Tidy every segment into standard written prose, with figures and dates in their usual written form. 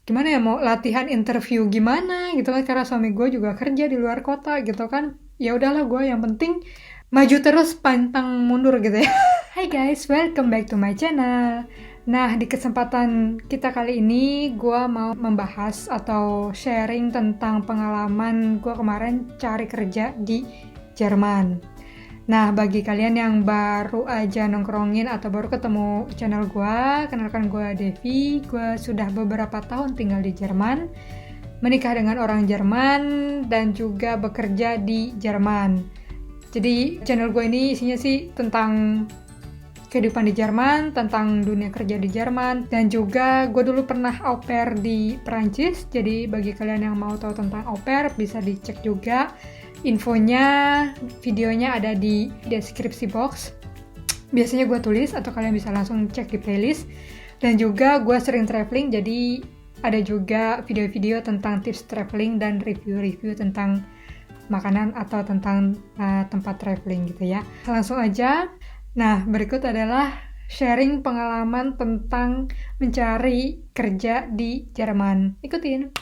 gimana ya, mau latihan interview gimana gitu kan, karena suami gue juga kerja di luar kota gitu kan. Ya udahlah, gue yang penting maju terus pantang mundur gitu ya. Hai guys, welcome back to my channel. Nah, di kesempatan kita kali ini gue mau membahas atau sharing tentang pengalaman gue kemarin cari kerja di Jerman. Nah, bagi kalian yang baru aja nongkrongin atau baru ketemu channel gue, kenalkan gue Devi. Gue sudah beberapa tahun tinggal di Jerman, menikah dengan orang Jerman, dan juga bekerja di Jerman. Jadi channel gue ini isinya sih tentang kehidupan di Jerman, tentang dunia kerja di Jerman, dan juga gue dulu pernah au pair di Perancis. Jadi bagi kalian yang mau tahu tentang au pair, bisa dicek juga. Infonya, videonya ada di deskripsi box. Biasanya gue tulis atau kalian bisa langsung cek di playlist. Dan juga gue sering traveling, jadi ada juga video-video tentang tips traveling dan review-review tentang makanan atau tentang tempat traveling gitu ya. Langsung aja. Nah, berikut adalah sharing pengalaman tentang mencari kerja di Jerman. Ikutin.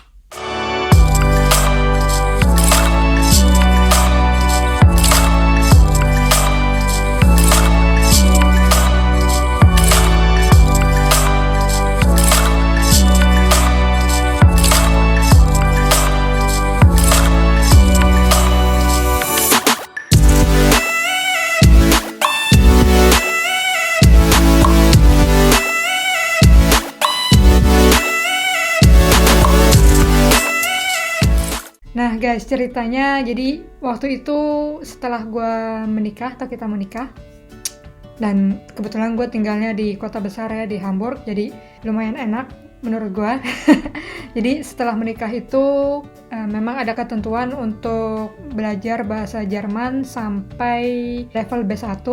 Nah guys, ceritanya jadi waktu itu setelah gue menikah atau kita menikah, dan kebetulan gue tinggalnya di kota besar ya, di Hamburg, jadi lumayan enak menurut gue. Jadi setelah menikah itu memang ada ketentuan untuk belajar bahasa Jerman sampai level B1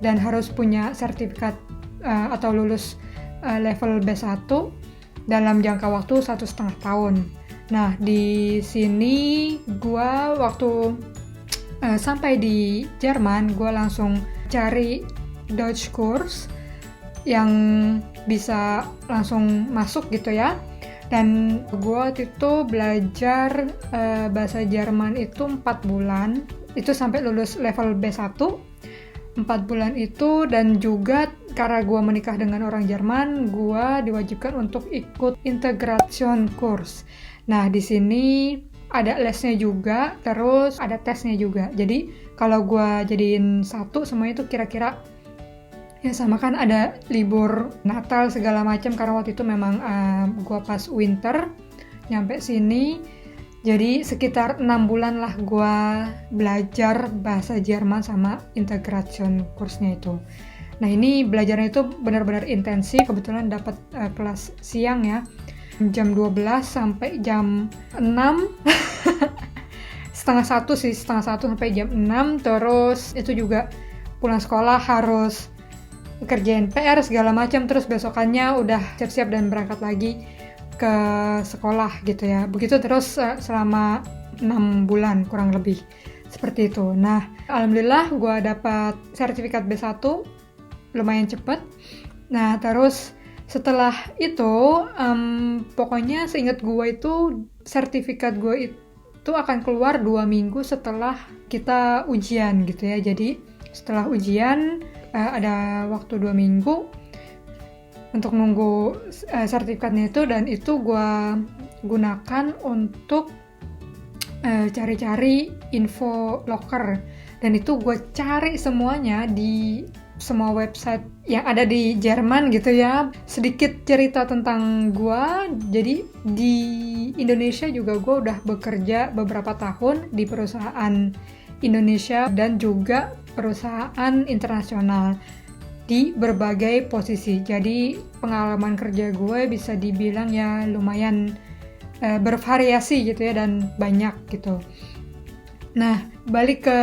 dan harus punya sertifikat atau lulus level B1 dalam jangka waktu 1,5 tahun. Nah, di sini gue waktu sampai di Jerman, gue langsung cari Deutsch course yang bisa langsung masuk gitu ya. Dan gue waktu itu belajar bahasa Jerman itu 4 bulan, itu sampai lulus level B1. 4 bulan itu, dan juga karena gue menikah dengan orang Jerman, gue diwajibkan untuk ikut integration course. Nah, di sini ada lesnya juga, terus ada tesnya juga. Jadi, kalau gue jadiin satu, semuanya itu kira-kira ya sama, kan ada libur Natal segala macam, karena waktu itu memang gue pas winter nyampe sini. Jadi sekitar 6 bulan lah gue belajar bahasa Jerman sama integration course-nya itu. Nah, ini belajarnya itu benar-benar intensif. Kebetulan dapat kelas siang ya, jam 12 sampai jam 6. setengah satu sampai jam 6. Terus itu juga pulang sekolah harus kerjain PR segala macam, terus besokannya udah siap-siap dan berangkat lagi ke sekolah gitu ya. Begitu terus selama 6 bulan kurang lebih seperti itu. Nah, alhamdulillah gue dapat sertifikat B1 lumayan cepet. Nah, terus setelah itu pokoknya seingat gue itu sertifikat gue itu akan keluar 2 minggu setelah kita ujian gitu ya. Jadi setelah ujian ada waktu 2 minggu untuk nunggu sertifikatnya itu, dan itu gue gunakan untuk cari-cari info loker, dan itu gue cari semuanya di semua website yang ada di Jerman gitu ya. Sedikit cerita tentang gue, jadi di Indonesia juga gue udah bekerja beberapa tahun di perusahaan Indonesia dan juga perusahaan internasional di berbagai posisi. Jadi pengalaman kerja gue bisa dibilang ya lumayan bervariasi gitu ya, dan banyak gitu. Nah, balik ke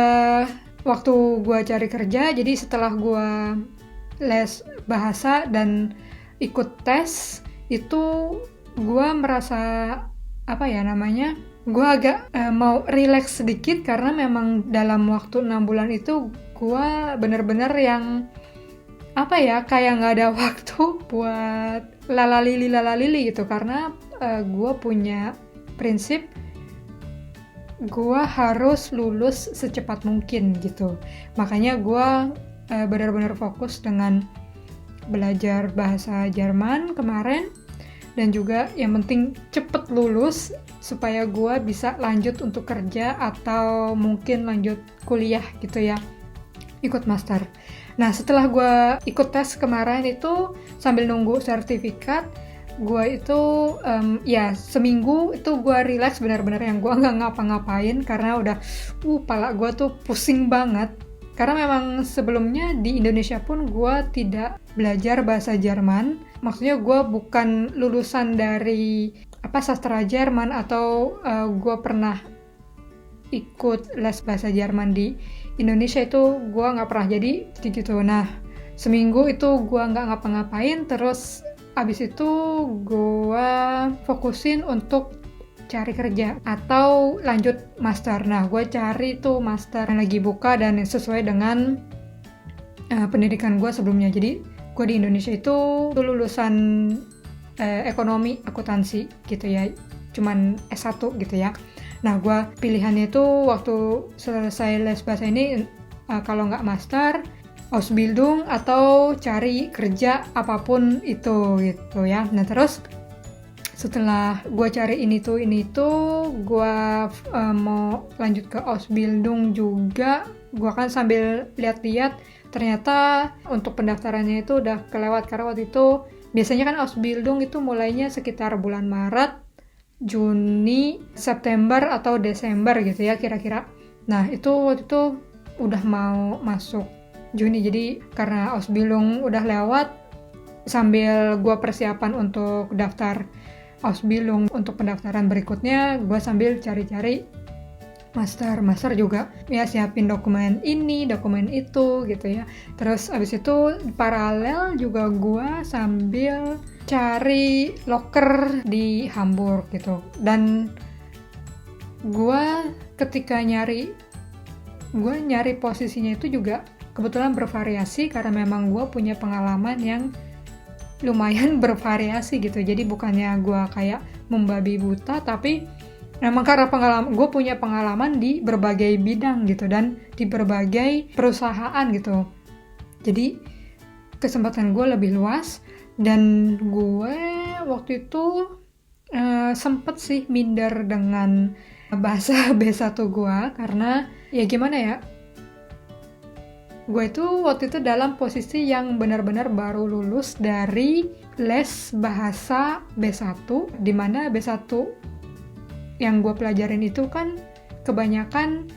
waktu gue cari kerja, jadi setelah gue les bahasa dan ikut tes, itu gue merasa gue agak mau relax sedikit, karena memang dalam waktu 6 bulan itu gue bener-bener yang kayak nggak ada waktu buat lalalili gitu, karena gue punya prinsip gue harus lulus secepat mungkin gitu. Makanya gue benar-benar fokus dengan belajar bahasa Jerman kemarin, dan juga yang penting cepet lulus supaya gue bisa lanjut untuk kerja atau mungkin lanjut kuliah gitu ya, ikut master. Nah setelah gue ikut tes kemarin itu sambil nunggu sertifikat, gue itu ya seminggu itu gue relax benar-benar, yang gue nggak ngapa-ngapain karena udah pala gue tuh pusing banget. Karena memang sebelumnya di Indonesia pun gue tidak belajar bahasa Jerman. Maksudnya gue bukan lulusan dari sastra Jerman, atau gue pernah ikut les bahasa Jerman di Indonesia, itu gue nggak pernah. Jadi gitu. Nah seminggu itu gue nggak ngapa-ngapain, terus abis itu gue fokusin untuk cari kerja atau lanjut master. Nah gue cari tuh master yang lagi buka dan sesuai dengan pendidikan gue sebelumnya. Jadi gue di Indonesia itu lulusan ekonomi akuntansi gitu ya, cuman S1 gitu ya. Nah gue pilihannya itu waktu selesai les bahasa ini, kalau nggak master, Ausbildung atau cari kerja apapun itu gitu ya. Nah terus setelah gue cari ini tuh gue mau lanjut ke Ausbildung juga. Gue kan sambil lihat-lihat, ternyata untuk pendaftarannya itu udah kelewat, karena waktu itu biasanya kan Ausbildung itu mulainya sekitar bulan Maret, Juni, September atau Desember gitu ya kira-kira. Nah itu waktu itu udah mau masuk Juni, jadi karena Ausbildung udah lewat, sambil gue persiapan untuk daftar Ausbildung untuk pendaftaran berikutnya, gue sambil cari-cari master juga ya, siapin dokumen ini, dokumen itu gitu ya. Terus abis itu paralel juga gue sambil cari loker di Hamburg gitu. Dan gue ketika nyari posisinya itu juga kebetulan bervariasi, karena memang gue punya pengalaman yang lumayan bervariasi gitu. Jadi bukannya gue kayak membabi buta, tapi memang karena gue punya pengalaman di berbagai bidang gitu, dan di berbagai perusahaan gitu. Jadi kesempatan gue lebih luas, dan gue waktu itu sempet sih minder dengan bahasa B1 gue, karena ya gimana ya, gue itu waktu itu dalam posisi yang benar-benar baru lulus dari les bahasa B1, dimana B1 yang gue pelajarin itu kan kebanyakan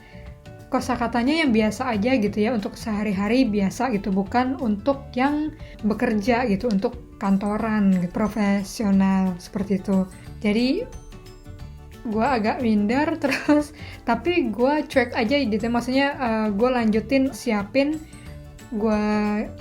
kosakatanya yang biasa aja gitu ya, untuk sehari-hari biasa gitu, bukan untuk yang bekerja gitu, untuk kantoran gitu, profesional seperti itu. Jadi gue agak minder terus, tapi gue cuek aja gitu, maksudnya gue lanjutin siapin, gue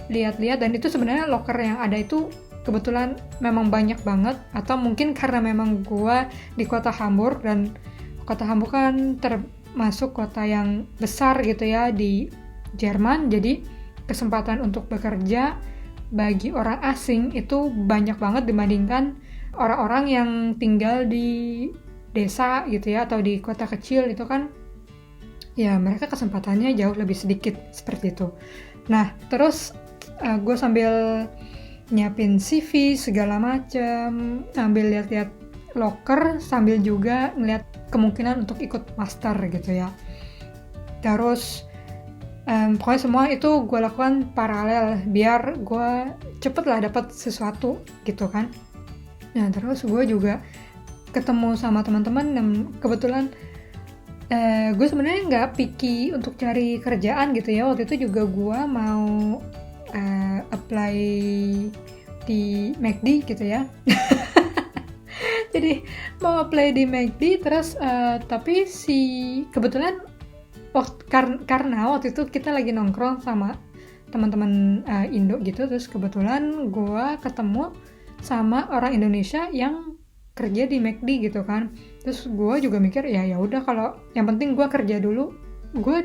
lihat-lihat, dan itu sebenarnya loker yang ada itu kebetulan memang banyak banget, atau mungkin karena memang gue di kota Hamburg, dan kota Hamburg kan termasuk kota yang besar gitu ya di Jerman, jadi kesempatan untuk bekerja bagi orang asing itu banyak banget dibandingkan orang-orang yang tinggal di desa gitu ya, atau di kota kecil itu kan ya mereka kesempatannya jauh lebih sedikit seperti itu. Nah terus gue sambil nyiapin CV segala macam, sambil lihat-lihat loker, sambil juga ngeliat kemungkinan untuk ikut master gitu ya. Terus pokoknya semua itu gue lakukan paralel biar gue cepet lah dapat sesuatu gitu kan. Nah terus gue juga ketemu sama teman-teman, dan kebetulan gue sebenarnya nggak picky untuk cari kerjaan gitu ya. Waktu itu juga gue mau apply di McD gitu ya. Jadi mau apply di McD, terus tapi kebetulan karena waktu itu kita lagi nongkrong sama teman-teman Indo gitu, terus kebetulan gue ketemu sama orang Indonesia yang kerja di McD gitu kan. Terus gue juga mikir ya udah, kalau yang penting gue kerja dulu. Gue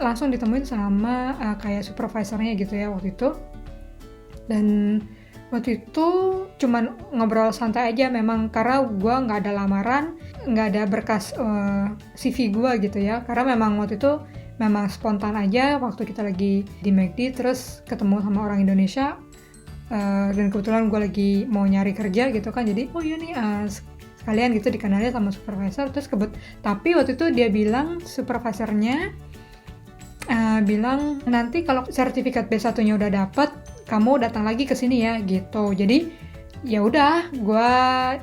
langsung ditemuin sama kayak supervisornya gitu ya waktu itu. Dan Waktu itu cuman ngobrol santai aja memang, karena gue nggak ada lamaran, nggak ada berkas CV gue gitu ya, karena memang waktu itu memang spontan aja waktu kita lagi di McD terus ketemu sama orang Indonesia, dan kebetulan gue lagi mau nyari kerja gitu kan, jadi oh iya nih sekalian gitu dikenalin sama supervisor. Terus tapi waktu itu dia bilang, supervisornya bilang nanti kalau sertifikat B1-nya udah dapet, kamu datang lagi ke sini ya gitu. Jadi ya udah, gue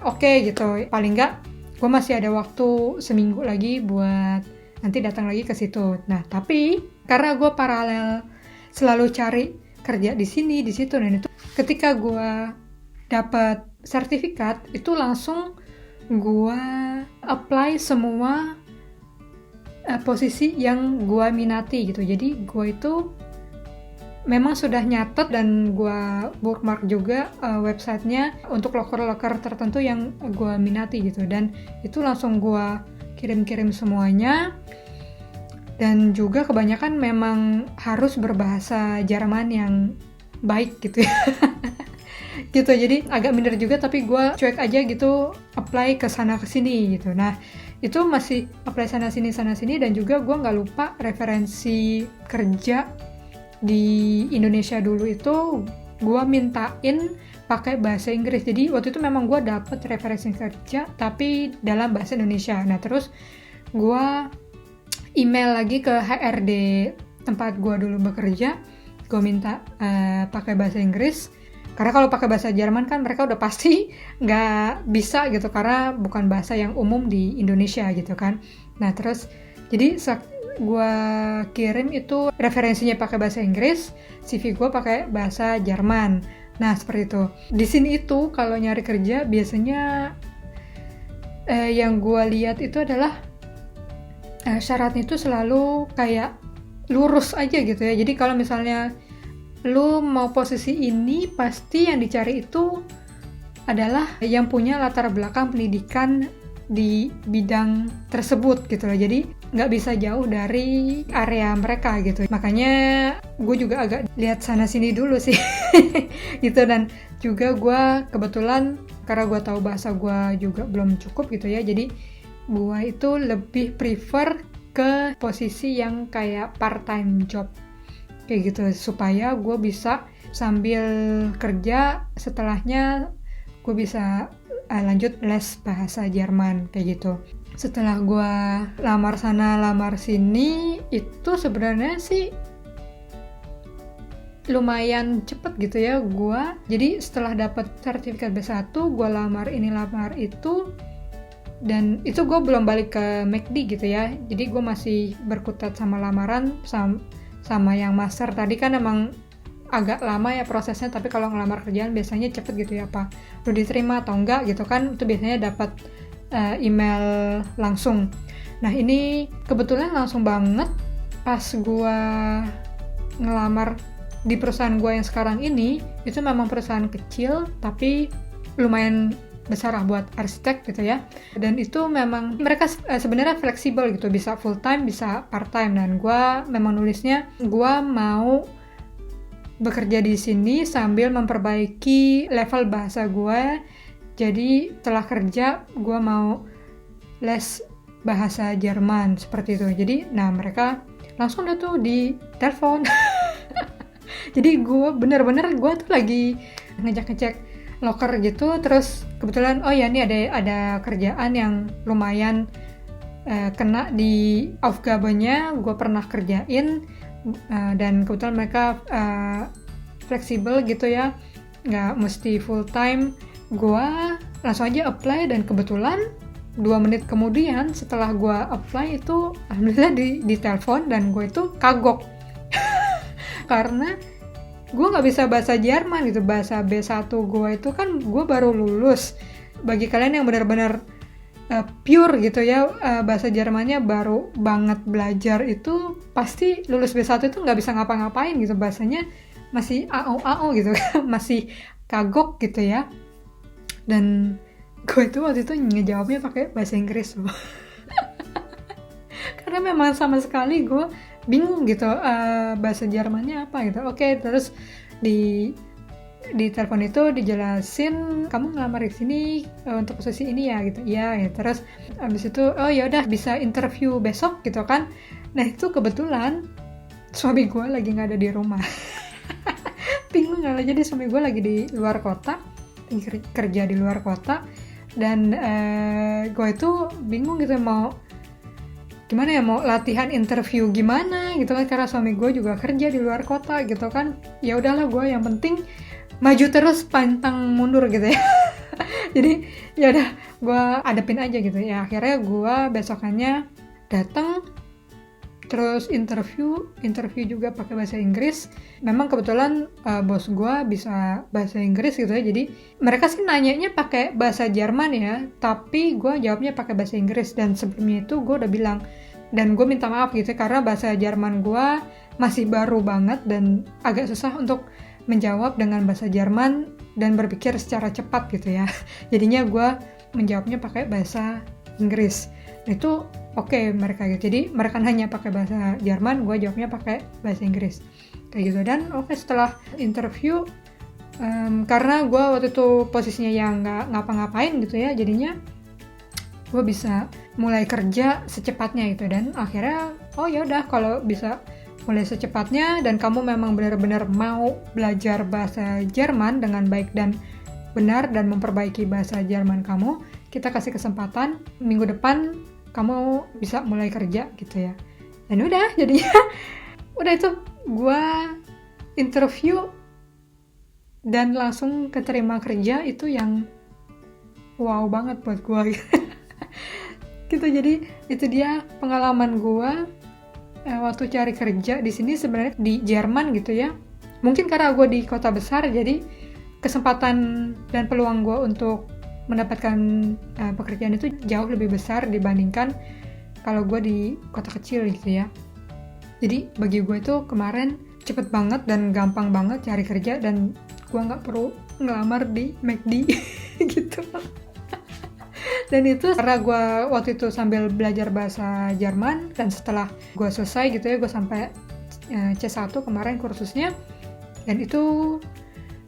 oke gitu. Paling nggak gue masih ada waktu seminggu lagi buat nanti datang lagi ke situ. Nah tapi karena gue paralel selalu cari kerja di sini, di situ, dan itu ketika gue dapat sertifikat itu langsung gue apply semua posisi yang gue minati gitu. Jadi gue itu memang sudah nyatet dan gue bookmark juga websitenya untuk loker-loker tertentu yang gue minati gitu, dan itu langsung gue kirim-kirim semuanya. Dan juga kebanyakan memang harus berbahasa Jerman yang baik gitu ya. Gitu, jadi agak minder juga, tapi gue cuek aja gitu, apply ke sana ke sini gitu. Nah itu masih apply sana sini, dan juga gue nggak lupa referensi kerja di Indonesia dulu itu gue mintain pakai bahasa Inggris. Jadi waktu itu memang gue dapet referensi kerja tapi dalam bahasa Indonesia. Nah terus gue email lagi ke HRD tempat gue dulu bekerja, gue minta pakai bahasa Inggris, karena kalau pakai bahasa Jerman kan mereka udah pasti nggak bisa gitu, karena bukan bahasa yang umum di Indonesia gitu kan. Nah terus jadi gue kirim itu referensinya pakai bahasa Inggris, CV gue pakai bahasa Jerman. Nah seperti itu. Di sini itu kalau nyari kerja biasanya yang gue lihat itu adalah syaratnya itu selalu kayak lurus aja gitu ya. Jadi kalau misalnya lu mau posisi ini, pasti yang dicari itu adalah yang punya latar belakang pendidikan di bidang tersebut gitu loh. Jadi nggak bisa jauh dari area mereka gitu. Makanya gue juga agak lihat sana sini dulu sih gitu. Dan juga gue kebetulan karena gue tahu bahasa gue juga belum cukup gitu ya, jadi gue itu lebih prefer ke posisi yang kayak part-time job kayak gitu, supaya gue bisa sambil kerja, setelahnya gue bisa lanjut les bahasa Jerman kayak gitu. Setelah gue lamar sana lamar sini, itu sebenarnya sih lumayan cepet gitu ya gue. Jadi setelah dapat sertifikat B1, gue lamar ini lamar itu, dan itu gue belum balik ke McD gitu ya. Jadi gue masih berkutat sama lamaran sama yang master tadi kan. Emang agak lama ya prosesnya, tapi kalau ngelamar kerjaan biasanya cepet gitu ya, apa lu diterima atau enggak gitu kan, itu biasanya dapat email langsung. Nah ini kebetulan langsung banget pas gue ngelamar di perusahaan gue yang sekarang ini. Itu memang perusahaan kecil tapi lumayan besar lah buat arsitek gitu ya, dan itu memang mereka sebenarnya fleksibel gitu, bisa full time bisa part time. Dan gue memang nulisnya gue mau bekerja di sini sambil memperbaiki level bahasa gue. Jadi setelah kerja gue mau les bahasa Jerman seperti itu. Jadi nah mereka langsung udah tuh di telepon. Jadi gue bener-bener gue tuh lagi ngecek loker gitu, terus kebetulan oh ya ini ada kerjaan yang lumayan kena di Aufgabennya, gue pernah kerjain, dan kebetulan mereka fleksibel gitu ya, nggak mesti full time. Gue langsung aja apply, dan kebetulan 2 menit kemudian setelah gue apply itu alhamdulillah di telepon, dan gue itu kagok karena gue nggak bisa bahasa Jerman gitu. Bahasa B1 gue itu kan gue baru lulus. Bagi kalian yang benar-benar pure gitu ya, bahasa Jermannya baru banget belajar, itu pasti lulus B1 itu nggak bisa ngapa-ngapain gitu, bahasanya masih AO gitu masih kagok gitu ya. Dan gue itu waktu itu ngejawabnya pakai bahasa Inggris loh. Karena memang sama sekali gue bingung gitu bahasa Jermannya apa gitu. Oke, terus di telepon itu dijelasin kamu ngelamar di sini untuk posisi ini ya gitu. Iya ya. Terus abis itu oh ya udah bisa interview besok gitu kan. Nah itu kebetulan suami gue lagi nggak ada di rumah. Bingung nggak, jadi suami gue lagi di luar kota, kerja di luar kota, dan gue itu bingung gitu mau gimana ya, mau latihan interview gimana gitu kan, karena suami gue juga kerja di luar kota gitu kan. Ya udahlah, gue yang penting maju terus pantang mundur gitu ya. Jadi ya udah gue adepin aja gitu ya. Akhirnya gue besokannya datang, terus interview juga pakai bahasa Inggris. Memang kebetulan bos gue bisa bahasa Inggris gitu ya, jadi mereka sih nanyanya pakai bahasa Jerman ya, tapi gue jawabnya pakai bahasa Inggris. Dan sebelumnya itu gue udah bilang, dan gue minta maaf gitu karena bahasa Jerman gue masih baru banget dan agak susah untuk menjawab dengan bahasa Jerman dan berpikir secara cepat gitu ya. Jadinya gue menjawabnya pakai bahasa Inggris. Itu oke, mereka gitu. Jadi mereka nanya pakai bahasa Jerman, gue jawabnya pakai bahasa Inggris kayak gitu. Dan setelah interview, karena gue waktu itu posisinya yang nggak ngapa-ngapain gitu ya, jadinya gue bisa mulai kerja secepatnya gitu. Dan akhirnya ya udah, kalau bisa mulai secepatnya dan kamu memang benar-benar mau belajar bahasa Jerman dengan baik dan benar dan memperbaiki bahasa Jerman kamu, kita kasih kesempatan minggu depan kamu bisa mulai kerja gitu ya. Dan udah, jadinya udah itu gue interview dan langsung keterima kerja. Itu yang wow banget buat gue gitu. Jadi itu dia pengalaman gue waktu cari kerja di sini, sebenarnya di Jerman gitu ya. Mungkin karena gue di kota besar, jadi kesempatan dan peluang gue untuk mendapatkan pekerjaan itu jauh lebih besar dibandingkan kalau gue di kota kecil gitu ya. Jadi bagi gue itu kemarin cepet banget dan gampang banget cari kerja, dan gue nggak perlu ngelamar di McD gitu. Dan itu karena gue waktu itu sambil belajar bahasa Jerman, dan setelah gue selesai gitu ya, gue sampai C1 kemarin kursusnya. Dan itu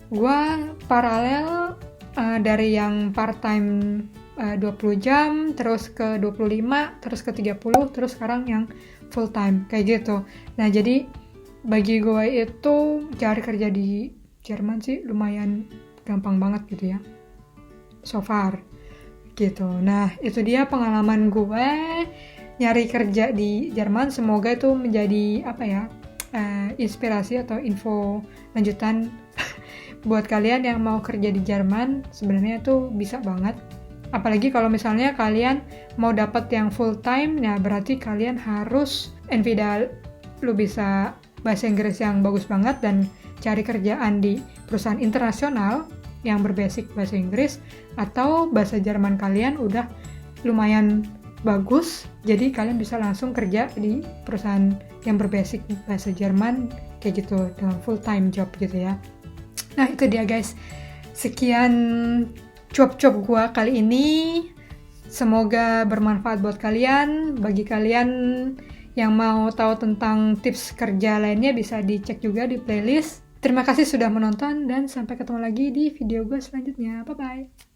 gue paralel dari yang part time 20 jam, terus ke 25, terus ke 30, terus sekarang yang full time kayak gitu. Nah jadi bagi gue itu cari kerja di Jerman sih lumayan gampang banget gitu ya, so far gitu. Nah itu dia pengalaman gue nyari kerja di Jerman. Semoga itu menjadi inspirasi atau info lanjutan buat kalian yang mau kerja di Jerman. Sebenarnya itu bisa banget, apalagi kalau misalnya kalian mau dapat yang full time. Nah berarti kalian harus NVDA lu bisa bahasa Inggris yang bagus banget dan cari kerjaan di perusahaan internasional yang berbasic bahasa Inggris, atau bahasa Jerman kalian udah lumayan bagus, jadi kalian bisa langsung kerja di perusahaan yang berbasic bahasa Jerman kayak gitu dengan full time job gitu ya. Nah itu dia guys, sekian cuap-cuap gua kali ini. Semoga bermanfaat buat kalian. Bagi kalian yang mau tahu tentang tips kerja lainnya bisa dicek juga di playlist. Terima kasih sudah menonton dan sampai ketemu lagi di video gue selanjutnya. Bye-bye.